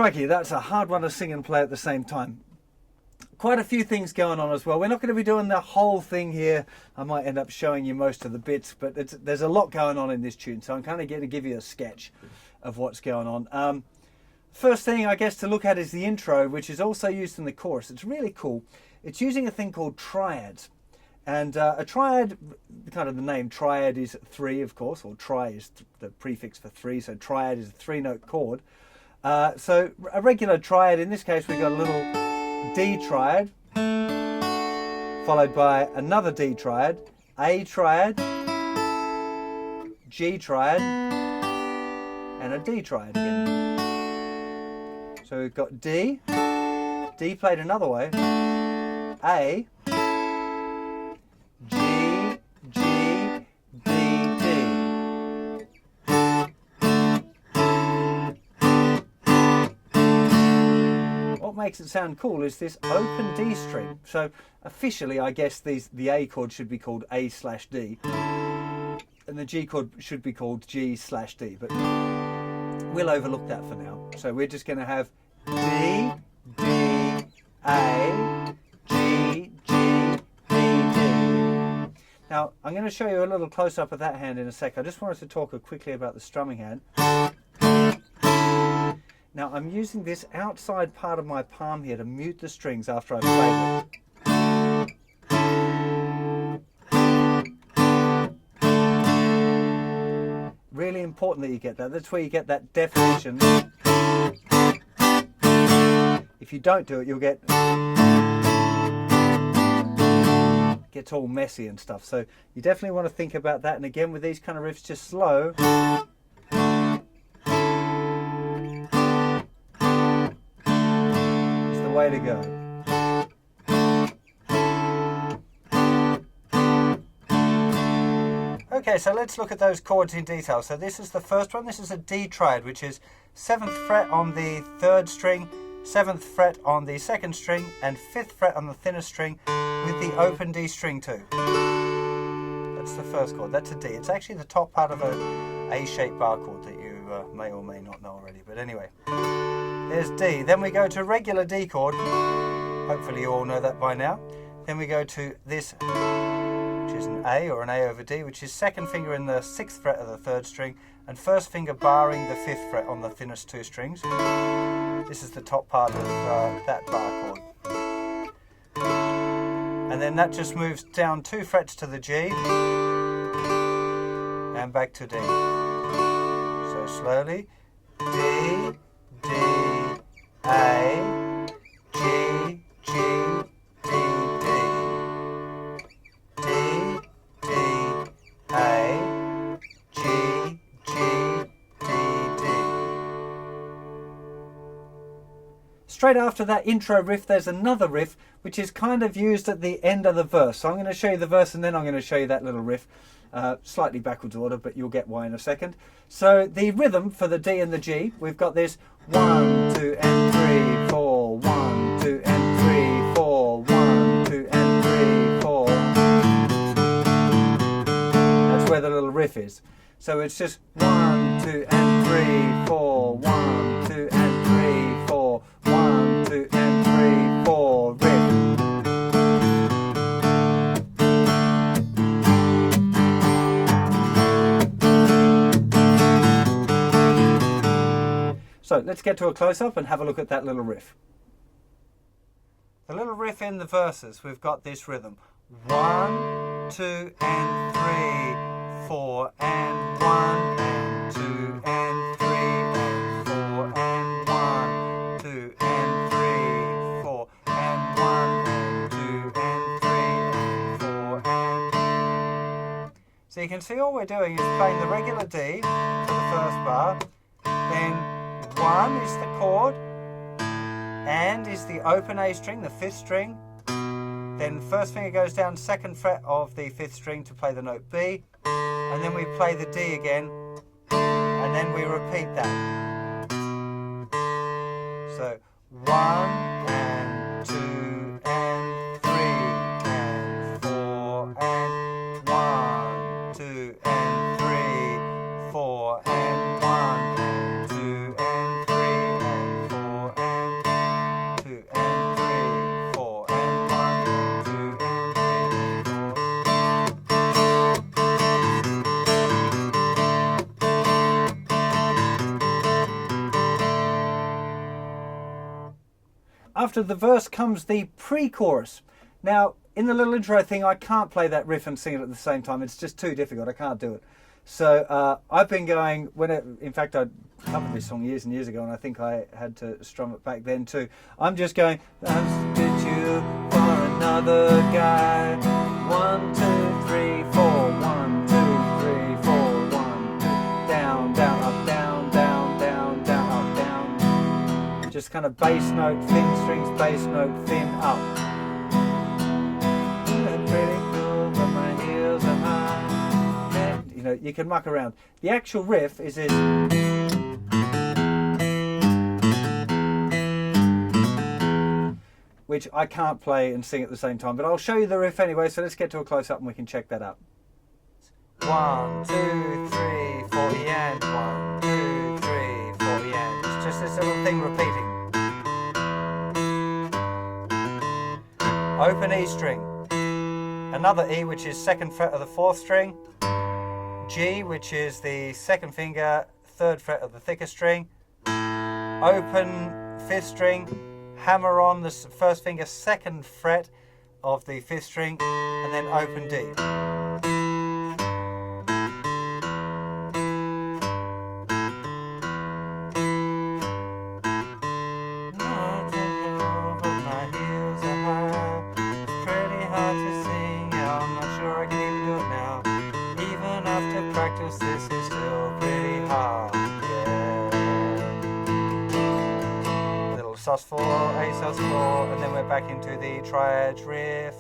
Crikey, that's a hard one to sing and play at the same time. Quite a few things going on as well. We're not going to be doing the whole thing here. I might end up showing you most of the bits, but there's a lot going on in this tune, so I'm kind of going to give you a sketch of what's going on. First thing, I guess, to look at is the intro, which is also used in the chorus. It's really cool. It's using a thing called triads. And a triad, kind of the name triad is 3, of course, or tri is the prefix for 3, so triad is a 3-note chord. So a regular triad, in this case, we've got a little D triad, followed by another D triad, A triad, G triad, and a D triad again. So we've got D played another way, A, G, G, D, D. What makes it sound cool is this open D string. So officially, I guess the A chord should be called A/D, and the G chord should be called G/D, but we'll overlook that for now. So we're just going to have D, D, A, G, G, D, D. Now, I'm going to show you a little close-up of that hand in a sec. I just wanted to talk quickly about the strumming hand. Now, I'm using this outside part of my palm here to mute the strings after I've played it. Really important that you get that. That's where you get that definition. If you don't do it, you'll gets all messy and stuff. So you definitely want to think about that. And again, with these kind of riffs, just slow. Way to go. Okay, so let's look at those chords in detail. So this is the first one. This is a D triad, which is 7th fret on the 3rd string, 7th fret on the 2nd string, and 5th fret on the thinner string with the open D string too. That's the first chord. That's a D. It's actually the top part of a A-shaped bar chord that you may or may not know already. But anyway. There's D. Then we go to regular D chord. Hopefully you all know that by now. Then we go to this, which is an A or an A over D, which is 2nd finger in the 6th fret of the 3rd string and 1st finger barring the 5th fret on the thinnest 2 strings. This is the top part of that bar chord. And then that just moves down 2 frets to the G and back to D. So slowly, D, D, A, G, G, D, D, D, D, A, G, G, D, D. Straight after that intro riff, there's another riff which is kind of used at the end of the verse. So I'm going to show you the verse and then I'm going to show you that little riff. Slightly backwards order, but you'll get why in a second. So the rhythm for the D and the G, we've got this 1, 2, and 3, 4, 1, 2, and 3, 4, 1, 2, and 3, 4. That's where the little riff is. So it's just 1, 2, and 3, 4, 1, 2, and 3, 4, 1, 2, and 3, 4, riff. So let's get to a close-up and have a look at that little riff. The little riff in the verses, we've got this rhythm. 1, 2, and 3, 4, and 1, and 2, and 3, and 4, and 1, 2, and 3, 4, and 1, and 2, and 3, and 4, and... So you can see all we're doing is playing the regular D for the first bar, then 1 is the chord, and is the open A string, the 5th string. Then 1st finger goes down 2nd fret of the 5th string to play the note B, and then we play the D again, and then we repeat that. So 1 and 2 and 3 and 4 and 1, 2 and 3, 4 and 1 and 2 and 3 and 4 After the verse comes the pre-chorus. Now, in the little intro thing, I can't play that riff and sing it at the same time. It's just too difficult. I can't do it. So I've been going, in fact, I covered this song years and years ago, and I think I had to strum it back then too. I'm just going, I'll spit you for another guy. 1, 2, 3, 4. 1, 2, 3, 4. 1, 2. Down, down, up, down, down, down, down, up, down. Just kind of bass note, thin strings, bass note, thin, up. You know, you can muck around. The actual riff is this. Which I can't play and sing at the same time, but I'll show you the riff anyway, so let's get to a close-up and we can check that out. 1, 2, 3, 4, and 1, 2, 3, 4, and. It's just this little thing repeating. Open E string. Another E, which is 2nd fret of the 4th string. G, which is the 2nd finger, 3rd fret of the thicker string. Open 5th string, hammer on the 1st finger, 2nd fret of the 5th string, and then open D. This is still pretty hard, yeah. Little sus4, A sus4, and then we're back into the triad riff.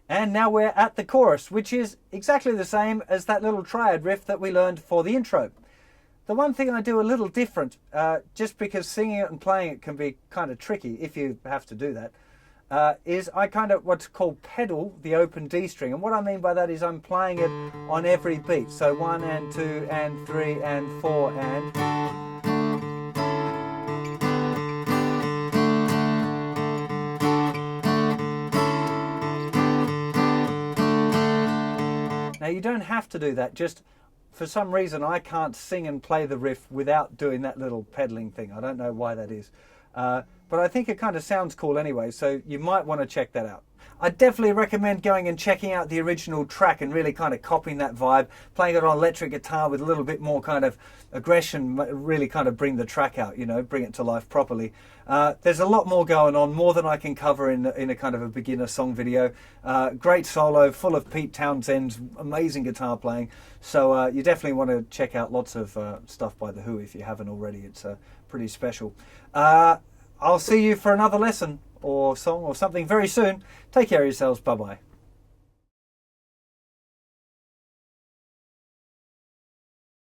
And now we're at the chorus, which is exactly the same as that little triad riff that we learned for the intro. The one thing I do a little different, just because singing it and playing it can be kind of tricky if you have to do that, is I kind of what's called pedal the open D string. And what I mean by that is I'm playing it on every beat. So 1 and 2 and 3 and 4 and. Now you don't have to do that, just for some reason I can't sing and play the riff without doing that little pedaling thing. I don't know why that is. But I think it kind of sounds cool anyway, so you might want to check that out. I definitely recommend going and checking out the original track and really kind of copying that vibe, playing it on electric guitar with a little bit more kind of aggression, really kind of bring the track out, you know, bring it to life properly. There's a lot more going on, more than I can cover in a kind of a beginner song video. Great solo, full of Pete Townshend's amazing guitar playing. So you definitely want to check out lots of stuff by The Who if you haven't already. It's pretty special. I'll see you for another lesson or song or something very soon. Take care of yourselves. Bye-bye.